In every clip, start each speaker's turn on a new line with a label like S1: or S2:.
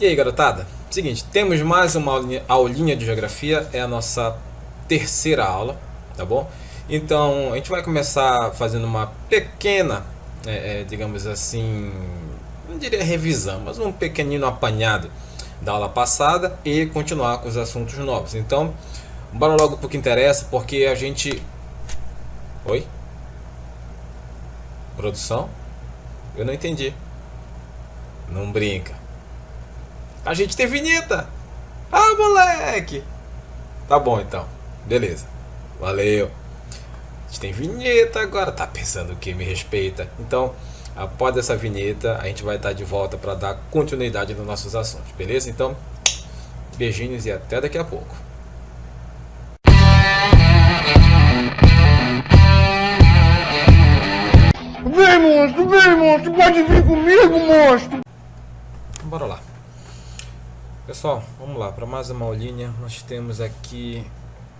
S1: E aí, garotada? Seguinte, temos mais uma aulinha de geografia, é a nossa terceira aula, tá bom? Então, a gente vai começar fazendo uma pequena, digamos assim, não diria revisão, mas um pequenino apanhado da aula passada e continuar com os assuntos novos. Então, bora logo pro que interessa, porque a gente... Oi? Produção? Eu não entendi. Não brinca. A gente tem vinheta! Ah, moleque! Tá bom então, beleza. Valeu. A gente tem vinheta agora. Tá pensando que me respeita? Então, após essa vinheta, a gente vai estar de volta para dar continuidade nos nossos assuntos, beleza? Então, beijinhos e até daqui a pouco.
S2: Vem, monstro, pode vir comigo, monstro.
S1: Bora lá. Pessoal, vamos lá para mais uma aulinha. Nós temos aqui,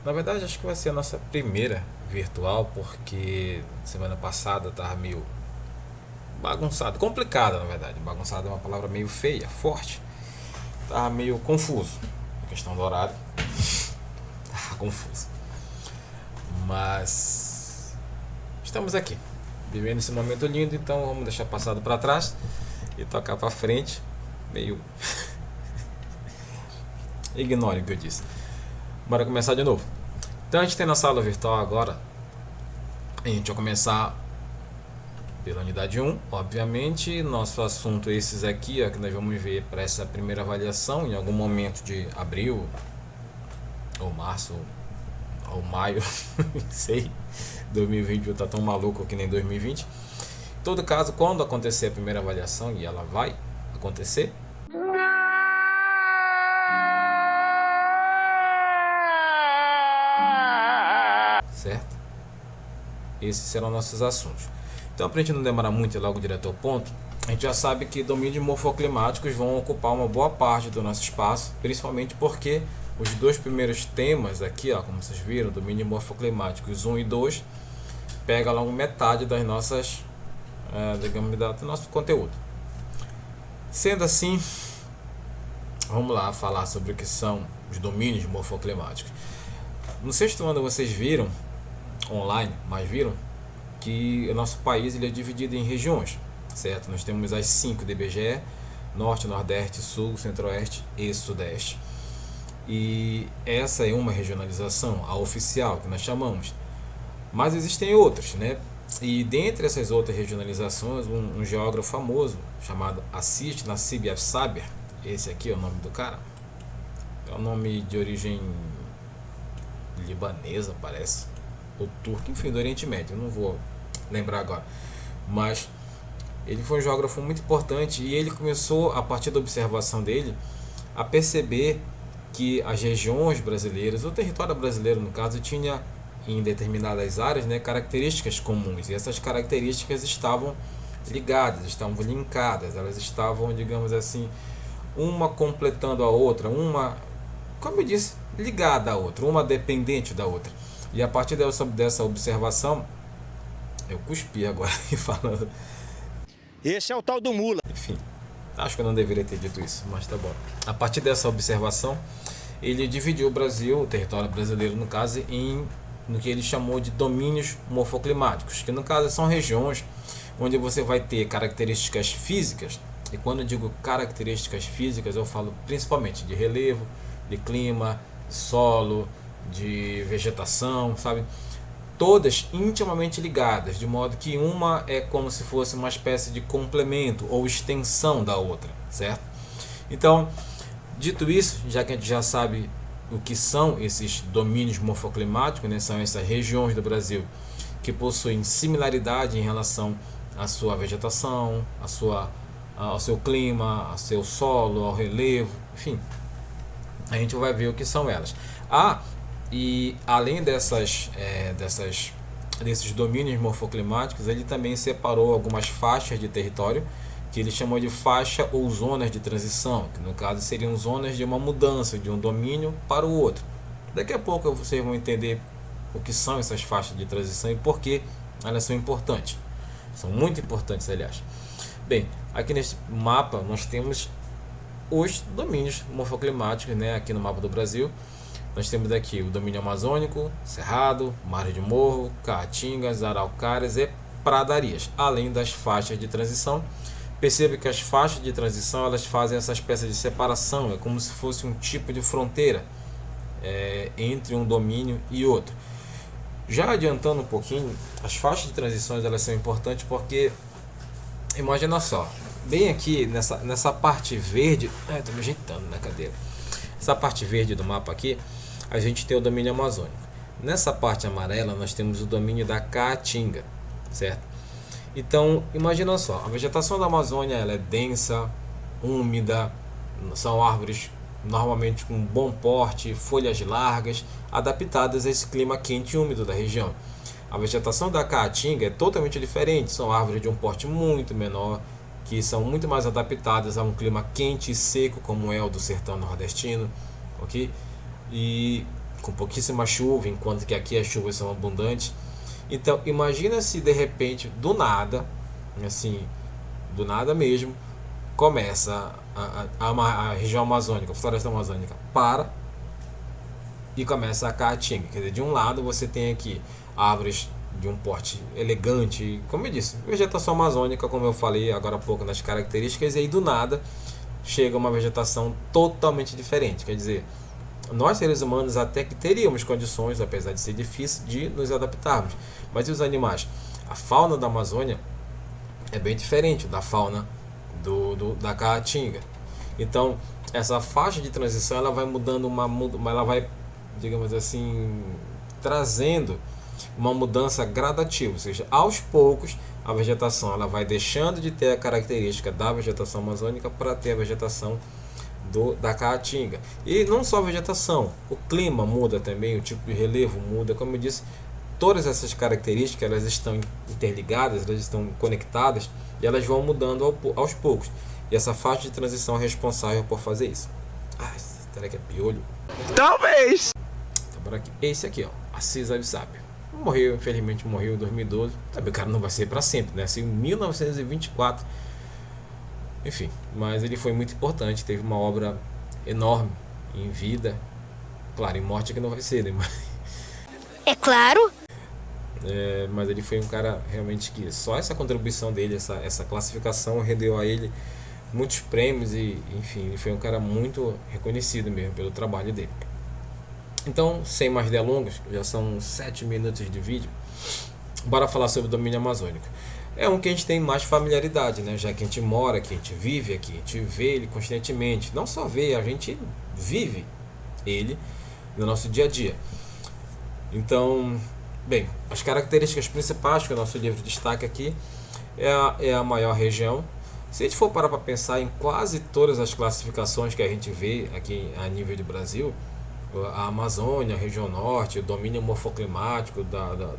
S1: na verdade, acho que vai ser a nossa primeira virtual, porque semana passada tava meio bagunçado, complicada na verdade. Bagunçado é uma palavra meio feia, forte. Tava meio confuso. A questão do horário. Tava confuso. Mas estamos aqui, vivendo esse momento lindo, então vamos deixar passado para trás e tocar para frente. Meio ignore o que eu disse. Bora começar de novo. Então a gente tem nossa aula virtual agora. A gente vai começar pela unidade 1, obviamente. Nosso assunto é esses aqui, ó, que nós vamos ver para essa primeira avaliação em algum momento de abril ou março ou maio, não sei. 2021 tá tão maluco que nem 2020. Em todo caso, quando acontecer a primeira avaliação, e ela vai acontecer, certo? Esses serão nossos assuntos. Então, para a gente não demorar muito e logo direto ao ponto, a gente já sabe que domínios morfoclimáticos vão ocupar uma boa parte do nosso espaço, principalmente porque os dois primeiros temas aqui, ó, como vocês viram, domínios morfoclimáticos 1 e 2, pega logo metade das nossas, digamos, do nosso conteúdo. Sendo assim, vamos lá falar sobre o que são os domínios morfoclimáticos. No sexto ano vocês viram online, mas viram que o nosso país ele é dividido em regiões, certo? Nós temos as 5 do IBGE: Norte, Nordeste, Sul, Centro-Oeste e Sudeste. E essa é uma regionalização, a oficial, que nós chamamos. Mas existem outras, né? E dentre essas outras regionalizações, um geógrafo famoso chamado Assis Nassib Saber, esse aqui é o nome do cara, é um nome de origem libanesa, parece, ou turco, enfim, do Oriente Médio, eu não vou lembrar agora, mas ele foi um geógrafo muito importante e ele começou, a partir da observação dele, a perceber que as regiões brasileiras, o território brasileiro no caso, tinha em determinadas áreas, né, características comuns, e essas características estavam ligadas, estavam linkadas, elas estavam, digamos assim, uma completando a outra, uma, como eu disse, ligada à outra, uma dependente da outra. E a partir dessa observação, eu cuspi agora e falando.
S2: Esse é o tal do mula.
S1: Enfim, acho que eu não deveria ter dito isso, mas tá bom. A partir dessa observação, ele dividiu o Brasil, o território brasileiro no caso, no que ele chamou de domínios morfoclimáticos, que no caso são regiões onde você vai ter características físicas. E quando eu digo características físicas, eu falo principalmente de relevo, de clima, de solo, de vegetação, sabe? Todas intimamente ligadas, de modo que uma é como se fosse uma espécie de complemento ou extensão da outra, certo? Então, dito isso, já que a gente já sabe o que são esses domínios morfoclimáticos, né? São essas regiões do Brasil que possuem similaridade em relação à sua vegetação, ao seu clima, ao seu solo, ao relevo, enfim, a gente vai ver o que são elas. E além desses domínios morfoclimáticos, ele também separou algumas faixas de território que ele chamou de faixa ou zonas de transição, que no caso seriam zonas de uma mudança de um domínio para o outro. Daqui a pouco vocês vão entender o que são essas faixas de transição e por que elas são importantes. São muito importantes, aliás. Bem, aqui nesse mapa nós temos os domínios morfoclimáticos, né, aqui no mapa do Brasil. Nós temos aqui o domínio amazônico, cerrado, margem de morro, caatingas, araucárias e pradarias, além das faixas de transição. Perceba que as faixas de transição elas fazem essa espécie de separação, é como se fosse um tipo de fronteira entre um domínio e outro. Já adiantando um pouquinho, as faixas de transições elas são importantes porque, imagina só, bem aqui nessa parte verde, estou me ajeitando na cadeira, essa parte verde do mapa aqui, a gente tem o domínio amazônico. Nessa parte amarela nós temos o domínio da caatinga, certo? Então, imagina só, a vegetação da Amazônia ela é densa, úmida, são árvores normalmente com bom porte, folhas largas, adaptadas a esse clima quente e úmido da região. A vegetação da caatinga é totalmente diferente, são árvores de um porte muito menor, que são muito mais adaptadas a um clima quente e seco, como é o do sertão nordestino, ok? E com pouquíssima chuva, enquanto que aqui as chuvas são abundantes. Então, imagina se de repente, do nada, assim, do nada mesmo, começa a região amazônica, a floresta amazônica, e começa a caatinga. Quer dizer, de um lado você tem aqui árvores de um porte elegante, como eu disse, vegetação amazônica, como eu falei agora há pouco nas características, e aí do nada chega uma vegetação totalmente diferente. Quer dizer, nós seres humanos até que teríamos condições, apesar de ser difícil, de nos adaptarmos. Mas e os animais? A fauna da Amazônia é bem diferente da fauna da Caatinga. Então, essa faixa de transição ela vai mudando, ela vai, digamos assim, trazendo uma mudança gradativa, ou seja, aos poucos a vegetação ela vai deixando de ter a característica da vegetação amazônica para ter a vegetação da Caatinga. E não só a vegetação, o clima muda também, o tipo de relevo muda, como eu disse, todas essas características elas estão interligadas, elas estão conectadas e elas vão mudando aos poucos. E essa faixa de transição é responsável por fazer isso. Será que é piolho?
S2: Talvez!
S1: Então, aqui. Esse aqui, ó, Assis Abissap. Morreu, infelizmente morreu em 2012. Também o cara não vai ser para sempre, né? Assim, em 1924. Enfim, mas ele foi muito importante, teve uma obra enorme em vida. Claro, em morte que não vai ser, né?
S3: É claro.
S1: Mas ele foi um cara realmente que só essa contribuição dele, essa classificação rendeu a ele muitos prêmios e, enfim, ele foi um cara muito reconhecido mesmo pelo trabalho dele. Então, sem mais delongas, já são 7 minutos de vídeo, bora falar sobre o domínio amazônico. É um que a gente tem mais familiaridade, né? Já que a gente mora aqui, a gente vive aqui, a gente vê ele constantemente. Não só vê, a gente vive ele no nosso dia a dia. Então, bem, as características principais que o nosso livro destaca aqui é a maior região. Se a gente for parar para pensar em quase todas as classificações que a gente vê aqui a nível de Brasil, a Amazônia, a região norte, o domínio morfoclimático da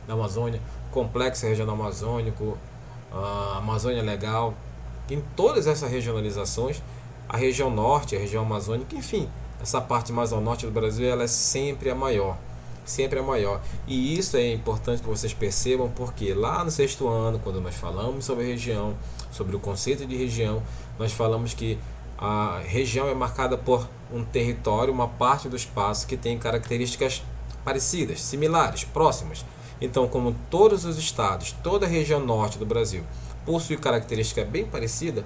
S1: Amazônia, complexo regional amazônico, a Amazônia legal, em todas essas regionalizações, a região norte, a região amazônica, enfim, essa parte mais ao norte do Brasil, ela é sempre a maior. Sempre a maior. E isso é importante que vocês percebam, porque lá no 6º ano, quando nós falamos sobre região, sobre o conceito de região, nós falamos que a região é marcada por um território, uma parte do espaço que tem características parecidas, similares, próximas. Então, como todos os estados, toda a região norte do Brasil possui característica bem parecida,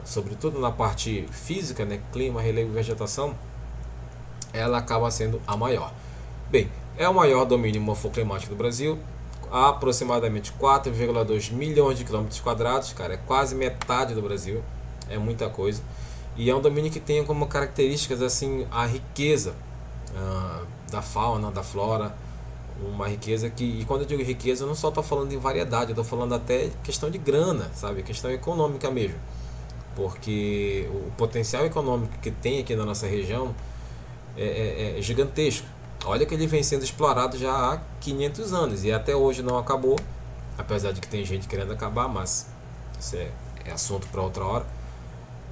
S1: sobretudo na parte física, né, clima, relevo e vegetação, ela acaba sendo a maior. Bem, é o maior domínio morfoclimático do Brasil, aproximadamente 4,2 milhões de quilômetros quadrados, cara, é quase metade do Brasil, é muita coisa. E é um domínio que tem como características assim a riqueza da fauna, da flora, uma riqueza que, e quando eu digo riqueza, eu não só estou falando em variedade, eu estou falando até questão de grana, sabe, questão econômica mesmo, porque o potencial econômico que tem aqui na nossa região é gigantesco. Olha que ele vem sendo explorado já há 500 anos e até hoje não acabou, apesar de que tem gente querendo acabar, mas isso é assunto para outra hora.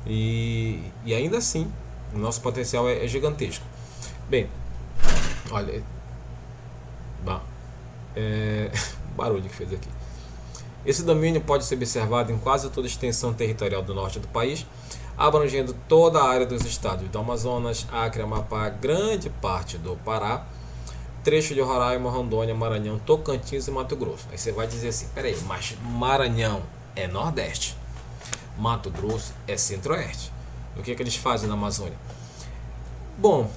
S1: E ainda assim, o nosso potencial é gigantesco. Bem, olha, o barulho que fez aqui. Esse domínio pode ser observado em quase toda a extensão territorial do norte do país, abrangendo toda a área dos estados do Amazonas, Acre, Amapá, grande parte do Pará, trecho de Roraima, Rondônia, Maranhão, Tocantins e Mato Grosso. Aí você vai dizer assim, peraí, mas Maranhão é Nordeste, Mato Grosso é Centro-Oeste. O que eles fazem na Amazônia? Bom,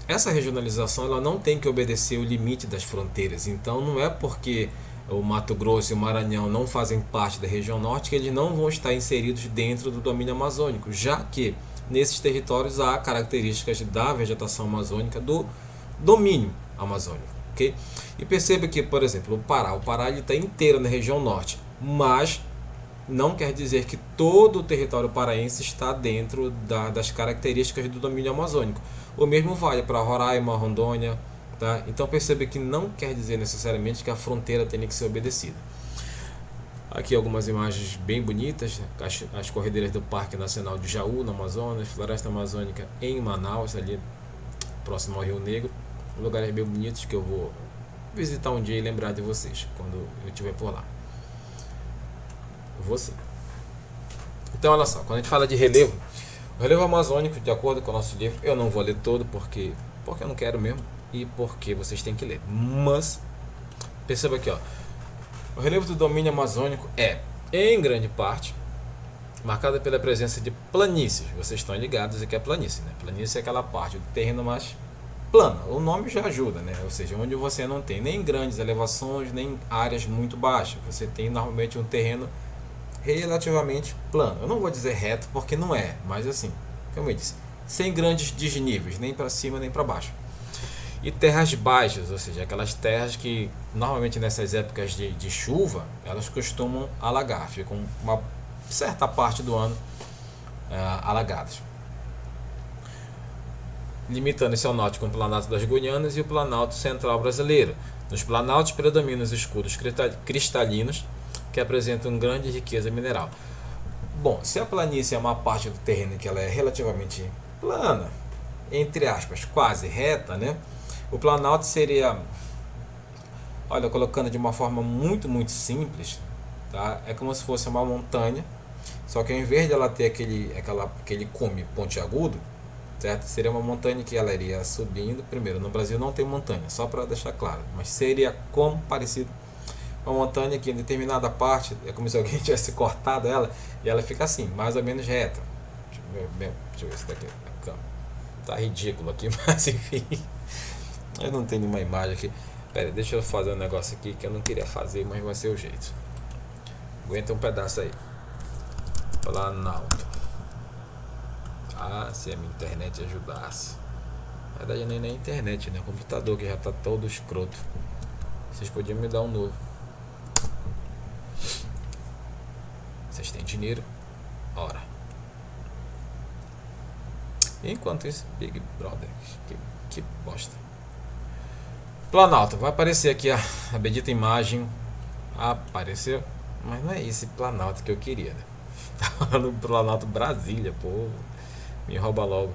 S1: essa regionalização ela não tem que obedecer o limite das fronteiras. Então não é porque o Mato Grosso e o Maranhão não fazem parte da região norte que eles não vão estar inseridos dentro do domínio amazônico, já que nesses territórios há características da vegetação amazônica do domínio amazônico, ok? E perceba que, por exemplo, o Pará está inteiro na região norte, mas não quer dizer que todo o território paraense está dentro das características do domínio amazônico. O mesmo vale para Roraima, Rondônia, tá? Então perceba que não quer dizer necessariamente que a fronteira tenha que ser obedecida. Aqui algumas imagens bem bonitas, as corredeiras do Parque Nacional de Jaú, no Amazonas, Floresta Amazônica em Manaus, ali próximo ao Rio Negro. Lugares bem bonitos que eu vou visitar um dia e lembrar de vocês quando eu estiver por lá. Você. Então olha só, quando a gente fala de relevo, o relevo amazônico, de acordo com o nosso livro, eu não vou ler todo porque eu não quero mesmo e porque vocês têm que ler. Mas perceba aqui, ó, o relevo do domínio amazônico é, em grande parte, marcado pela presença de planícies. Vocês estão ligados aqui a planície, né? Planície é aquela parte do terreno mais plana. O nome já ajuda, né? Ou seja, onde você não tem nem grandes elevações, nem áreas muito baixas. Você tem normalmente um terreno relativamente plano. Eu não vou dizer reto porque não é, mas assim, como eu disse, sem grandes desníveis, nem para cima nem para baixo. E terras baixas, ou seja, aquelas terras que normalmente nessas épocas de chuva, elas costumam alagar, ficam uma certa parte do ano alagadas. Limitando-se ao norte com o Planalto das Guianas e o Planalto Central Brasileiro. Nos planaltos predominam os escudos cristalinos, que apresentam grande riqueza mineral. Bom, se a planície é uma parte do terreno que ela é relativamente plana, entre aspas, quase reta, né? O planalto seria, olha, colocando de uma forma muito simples, tá? É como se fosse uma montanha, só que ao invés de ela ter aquele cume pontiagudo, certo? Seria uma montanha que ela iria subindo. Primeiro, no Brasil não tem montanha, só para deixar claro, mas seria como parecido uma montanha que em determinada parte é como se alguém tivesse cortado ela e ela fica assim, mais ou menos reta. Deixa eu ver se daqui tá ridículo aqui, mas enfim, eu não tenho nenhuma imagem aqui. Pera, deixa eu fazer um negócio aqui que eu não queria fazer, mas vai ser o jeito. Aguenta um pedaço aí. Planalto. Se a minha internet ajudasse. Na verdade nem na internet, né? O computador que já tá todo escroto. Vocês podiam me dar um novo. Vocês têm dinheiro? Ora. Enquanto isso, Big Brother. Que bosta. Planalto. Vai aparecer aqui a bendita imagem. Apareceu. Mas não é esse Planalto que eu queria, né? Tá falando do Planalto Brasília, pô. Me rouba logo.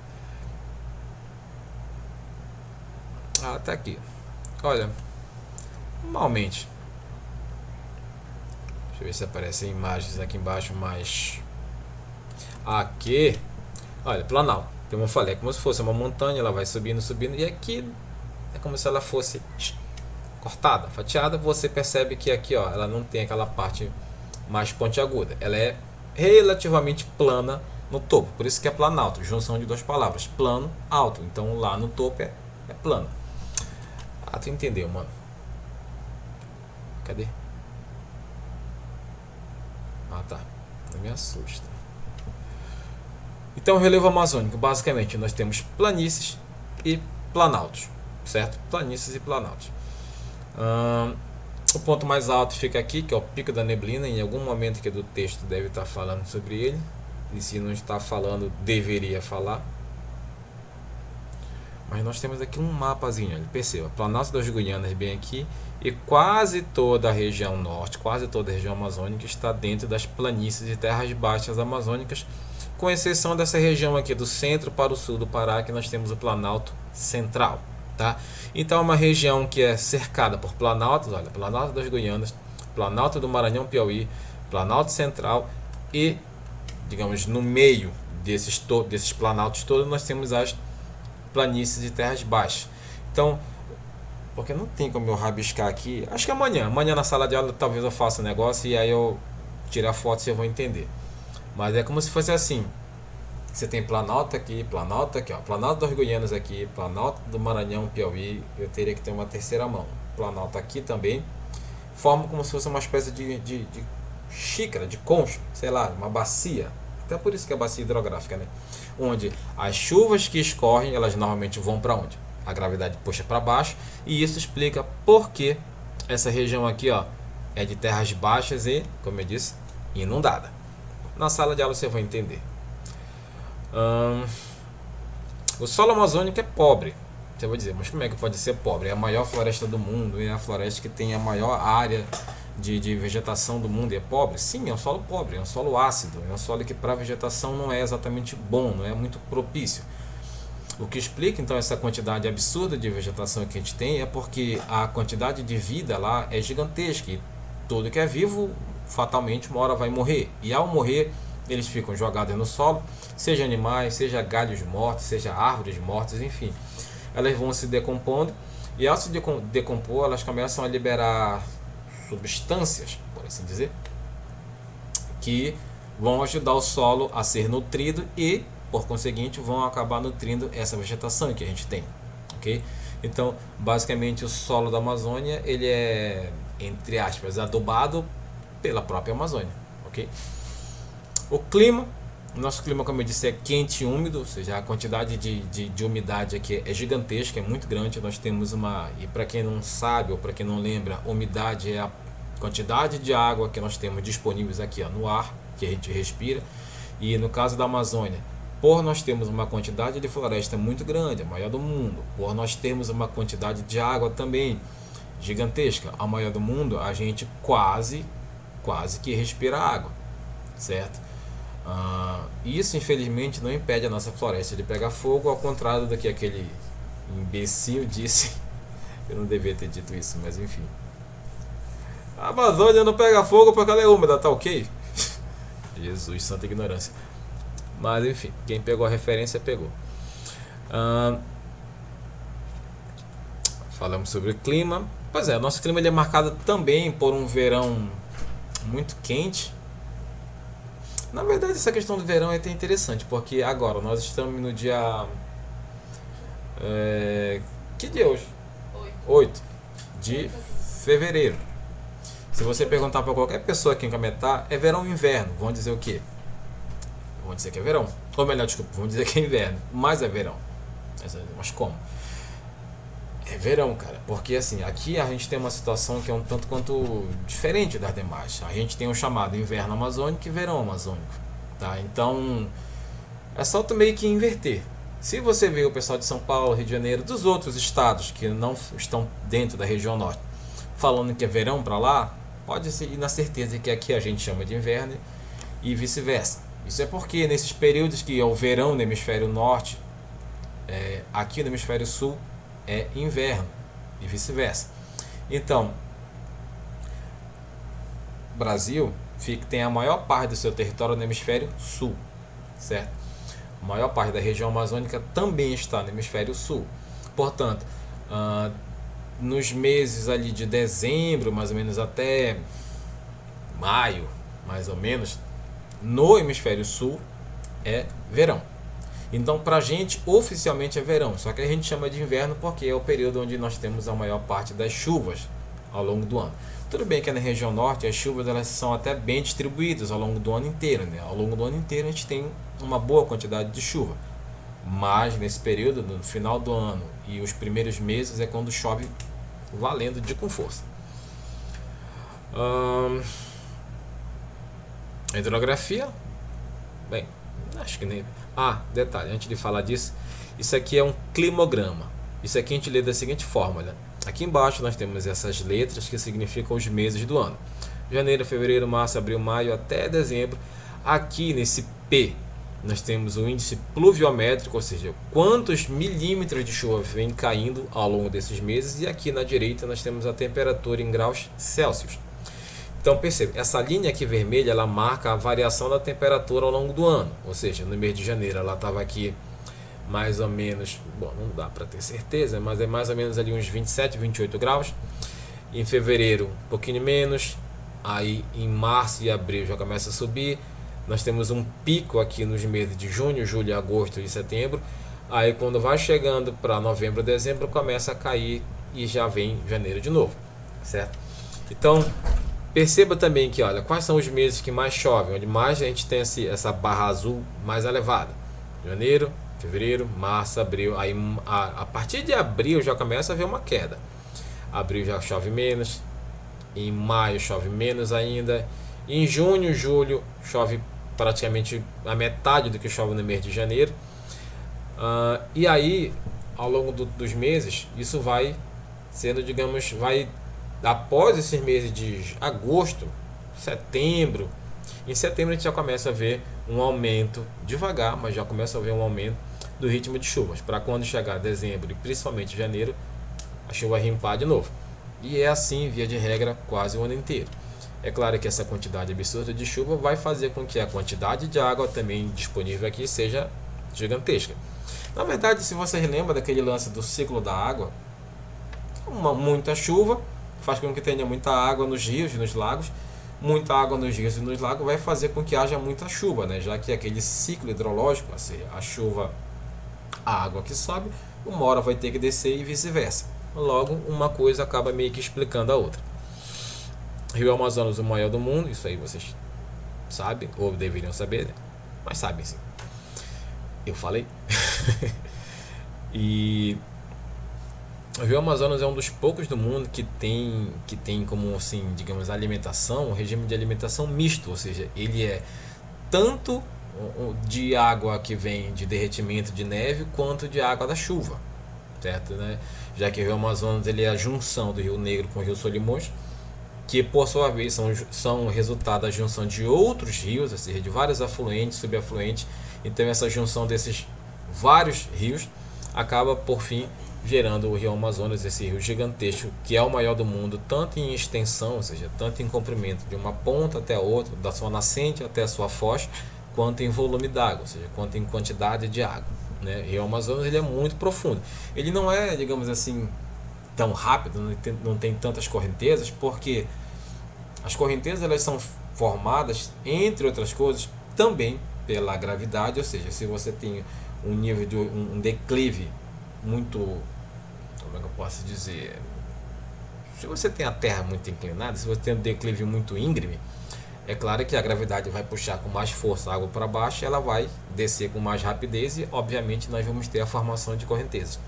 S1: Tá aqui. Olha. Normalmente. Deixa eu ver se aparecem imagens aqui embaixo, mas aqui, olha, Planalto, como eu falei, é como se fosse uma montanha, ela vai subindo, e aqui é como se ela fosse cortada, fatiada. Você percebe que aqui, ó, ela não tem aquela parte mais pontiaguda, ela é relativamente plana no topo, por isso que é Planalto, junção de duas palavras, plano, alto. Então lá no topo é plano. Tu entendeu, mano? Cadê? Tá, não me assusta. Então, o relevo amazônico, basicamente, nós temos planícies e planaltos, certo? Planícies e planaltos. O ponto mais alto fica aqui, que é o Pico da Neblina. Em algum momento aqui do texto deve estar falando sobre ele, e se não está falando, deveria falar. Mas nós temos aqui um mapazinho, perceba, Planalto das Guianas bem aqui, e quase toda a região norte, quase toda a região amazônica está dentro das planícies e terras baixas amazônicas, com exceção dessa região aqui do centro para o sul do Pará, que nós temos o Planalto Central, tá? Então é uma região que é cercada por planaltos, olha, Planalto das Guianas, Planalto do Maranhão, Piauí, Planalto Central e, digamos, no meio desses planaltos todos nós temos as planícies e terras baixas. Então, porque não tem como eu rabiscar aqui, acho que amanhã na sala de aula talvez eu faça um negócio e aí eu tire a foto e você vai entender. Mas é como se fosse assim. Você tem Planalto aqui, ó, Planalto dos Goianos aqui, Planalto do Maranhão, Piauí. Eu teria que ter uma terceira mão. Planalto aqui também. Forma como se fosse uma espécie de xícara, de concho, sei lá, uma bacia. Até por isso que é bacia hidrográfica, né? Onde as chuvas que escorrem, elas normalmente vão para onde? A gravidade puxa para baixo. E isso explica por que essa região aqui, ó, é de terras baixas e, como eu disse, inundada. Na sala de aula você vai entender. O solo amazônico é pobre. Você vai dizer, mas como é que pode ser pobre? É a maior floresta do mundo, é a floresta que tem a maior área de vegetação do mundo e é pobre? Sim, é um solo pobre, é um solo ácido, é um solo que para a vegetação não é exatamente bom, não é muito propício. O que explica então essa quantidade absurda de vegetação que a gente tem é porque a quantidade de vida lá é gigantesca e tudo que é vivo fatalmente uma hora vai morrer, e ao morrer eles ficam jogados no solo, seja animais, seja galhos mortos, seja árvores mortas, enfim, elas vão se decompondo e ao se decompor elas começam a liberar substâncias, por assim dizer, que vão ajudar o solo a ser nutrido e por conseguinte vão acabar nutrindo essa vegetação que a gente tem, ok? Então basicamente o solo da Amazônia ele é, entre aspas, adubado pela própria Amazônia, ok? O clima, nosso clima, como eu disse, é quente e úmido, ou seja, a quantidade de umidade aqui é gigantesca, é muito grande. Nós temos e para quem não sabe ou para quem não lembra, umidade é a quantidade de água que nós temos disponíveis aqui, ó, no ar que a gente respira. E no caso da Amazônia, por nós termos uma quantidade de floresta muito grande, a maior do mundo, por nós termos uma quantidade de água também gigantesca, a maior do mundo, a gente quase que respira água, certo? Isso infelizmente não impede a nossa floresta de pegar fogo, ao contrário do que aquele imbecil disse. Eu não devia ter dito isso, mas enfim. A Amazônia não pega fogo porque ela é úmida, tá ok? Jesus, santa ignorância. Mas enfim, quem pegou a referência pegou. Falamos sobre o clima. Pois é, nosso clima ele é marcado também por um verão muito quente. Na verdade, essa questão do verão é até interessante, porque agora nós estamos no dia... que dia é hoje? 8 de fevereiro. Se você perguntar para qualquer pessoa aqui em Cametá, é verão ou inverno? Vão dizer o quê? Vão dizer que é verão. Ou melhor, desculpa, vão dizer que é inverno. Mas é verão. Mas como? É verão, cara. Porque assim, aqui a gente tem uma situação que é um tanto quanto diferente das demais. A gente tem o chamado inverno amazônico e verão amazônico. Tá? Então, é só tu meio que inverter. Se você vê o pessoal de São Paulo, Rio de Janeiro, dos outros estados que não estão dentro da região norte, falando que é verão para lá, pode ir na certeza que aqui a gente chama de inverno e vice-versa. Isso é porque nesses períodos que é o verão no hemisfério norte, aqui no hemisfério sul é inverno e vice-versa. Então, o Brasil tem a maior parte do seu território no hemisfério sul, certo? A maior parte da região amazônica também está no hemisfério sul. Portanto, nos meses ali de dezembro, mais ou menos até maio, mais ou menos, no hemisfério sul é verão. Então pra gente oficialmente é verão, só que a gente chama de inverno porque é o período onde nós temos a maior parte das chuvas ao longo do ano. Tudo bem que na região norte as chuvas elas são até bem distribuídas ao longo do ano inteiro, né? Ao longo do ano inteiro a gente tem uma boa quantidade de chuva, mas nesse período, no final do ano e os primeiros meses é quando chove valendo com força. A hidrografia, bem, acho que nem... detalhe, antes de falar disso, isso aqui é um climograma. Isso aqui a gente lê da seguinte fórmula. Aqui embaixo nós temos essas letras que significam os meses do ano: janeiro, fevereiro, março, abril, maio até dezembro. Aqui nesse P nós temos o índice pluviométrico, ou seja, quantos milímetros de chuva vem caindo ao longo desses meses, e aqui na direita nós temos a temperatura em graus Celsius. Então perceba, essa linha aqui vermelha, ela marca a variação da temperatura ao longo do ano. Ou seja, no mês de janeiro ela estava aqui mais ou menos, bom, não dá para ter certeza, mas é mais ou menos ali uns 27, 28 graus. Em fevereiro, um pouquinho menos. Aí em março e abril já começa a subir. Nós temos um pico aqui nos meses de junho, julho, agosto e setembro. Aí quando vai chegando para novembro, dezembro, começa a cair e já vem janeiro de novo, certo? Então perceba também que, olha, quais são os meses que mais chove, onde mais a gente tem essa barra azul mais elevada: janeiro, fevereiro, março, abril. Aí a partir de abril já começa a ver uma queda. Abril já chove menos, em maio chove menos ainda, em junho, julho chove praticamente a metade do que chove no mês de janeiro. E aí, ao longo dos meses, isso vai sendo, digamos, após esses meses de agosto, setembro. Em setembro a gente já começa a ver um aumento devagar, mas já começa a ver um aumento do ritmo de chuvas, para quando chegar dezembro e principalmente janeiro, a chuva vai rimpar de novo. E é assim, via de regra, quase o ano inteiro. É claro que essa quantidade absurda de chuva vai fazer com que a quantidade de água também disponível aqui seja gigantesca. Na verdade, se você lembra daquele lance do ciclo da água, muita chuva faz com que tenha muita água nos rios e nos lagos. Muita água nos rios e nos lagos vai fazer com que haja muita chuva, né? Já que aquele ciclo hidrológico, assim, a chuva, a água que sobe, uma hora vai ter que descer e vice-versa. Logo, uma coisa acaba meio que explicando a outra. Rio Amazonas, o maior do mundo, isso aí vocês sabem, ou deveriam saber, né? Mas sabem sim. Eu falei. E o Rio Amazonas é um dos poucos do mundo que tem como, assim, digamos, alimentação, um regime de alimentação misto, ou seja, ele é tanto de água que vem de derretimento de neve quanto de água da chuva, certo, né? Já que o Rio Amazonas ele é a junção do Rio Negro com o Rio Solimões, que por sua vez são resultado da junção de outros rios, ou seja, de vários afluentes, subafluentes. Então essa junção desses vários rios acaba por fim gerando o Rio Amazonas, esse rio gigantesco que é o maior do mundo, tanto em extensão, ou seja, tanto em comprimento de uma ponta até a outra, da sua nascente até a sua foz, quanto em volume d'água, ou seja, quanto em quantidade de água, né? O Rio Amazonas ele é muito profundo, ele não é, digamos assim, tão rápido, não tem tantas correntezas, porque as correntezas elas são formadas, entre outras coisas, também pela gravidade, ou seja, se você tem um nível de um declive muito, como é que eu posso dizer, se você tem a terra muito inclinada, se você tem um declive muito íngreme, é claro que a gravidade vai puxar com mais força a água para baixo, ela vai descer com mais rapidez e obviamente nós vamos ter a formação de correntezas.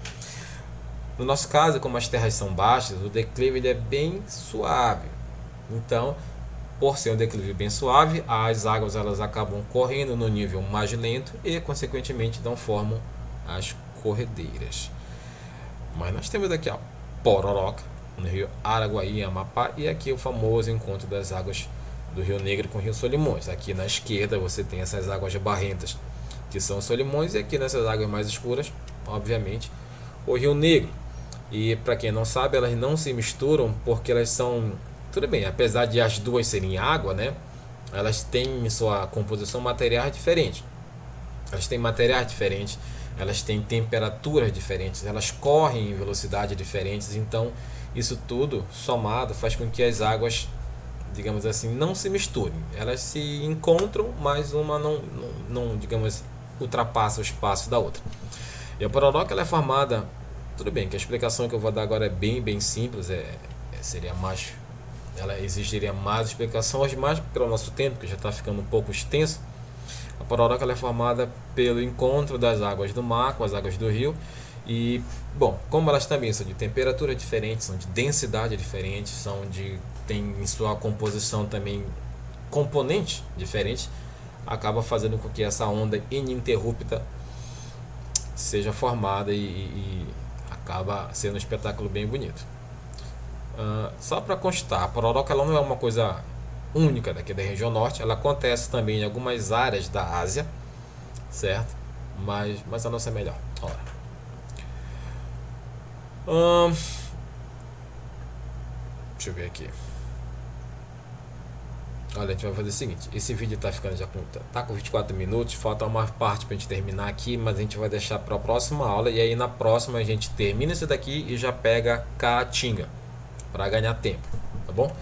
S1: No nosso caso, como as terras são baixas, o declive ele é bem suave. Então, por ser um declive bem suave, as águas elas acabam correndo no nível mais lento e, consequentemente, não formam as corredeiras. Mas nós temos aqui a Pororoca, no rio Araguaí, Amapá, e aqui o famoso encontro das águas do Rio Negro com o Rio Solimões. Aqui na esquerda você tem essas águas barrentas, que são Solimões, e aqui nessas águas mais escuras, obviamente, o Rio Negro. E para quem não sabe, elas não se misturam porque elas são, tudo bem, apesar de as duas serem água, né? Elas têm em sua composição materiais diferentes. Elas têm materiais diferentes, elas têm temperaturas diferentes, elas correm em velocidades diferentes. Então, isso tudo somado faz com que as águas, digamos assim, não se misturem. Elas se encontram, mas uma não digamos, ultrapassa o espaço da outra. E a Pororoca ela é formada, tudo bem, que a explicação que eu vou dar agora é bem simples, seria mais, ela exigiria mais explicação, hoje mais pelo nosso tempo, que já está ficando um pouco extenso. A Pororoca ela é formada pelo encontro das águas do mar com as águas do rio. E, bom, como elas também são de temperatura diferente, são de densidade diferente, tem em sua composição também componentes diferentes, acaba fazendo com que essa onda ininterrupta seja formada e acaba sendo um espetáculo bem bonito. Só para constar, a Pororoca ela não é uma coisa única daqui da região norte, ela acontece também em algumas áreas da Ásia, certo? Mas a nossa é melhor. Deixa eu ver aqui. Olha, a gente vai fazer o seguinte, esse vídeo tá ficando já com 24 minutos, falta uma parte pra gente terminar aqui, mas a gente vai deixar para a próxima aula, e aí na próxima a gente termina esse daqui e já pega Caatinga, para ganhar tempo, tá bom?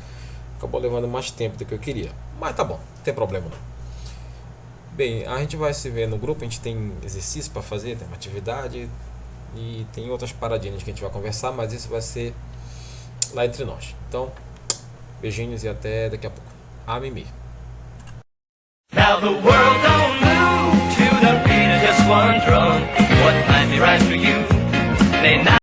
S1: Acabou levando mais tempo do que eu queria, mas tá bom, não tem problema não. Bem, a gente vai se ver no grupo, a gente tem exercício para fazer, tem uma atividade e tem outras paradinhas que a gente vai conversar, mas isso vai ser lá entre nós. Então, beijinhos e até daqui a pouco. Mimi.
S4: Now the world don't move to the beat of just one drum. What might be right for you may not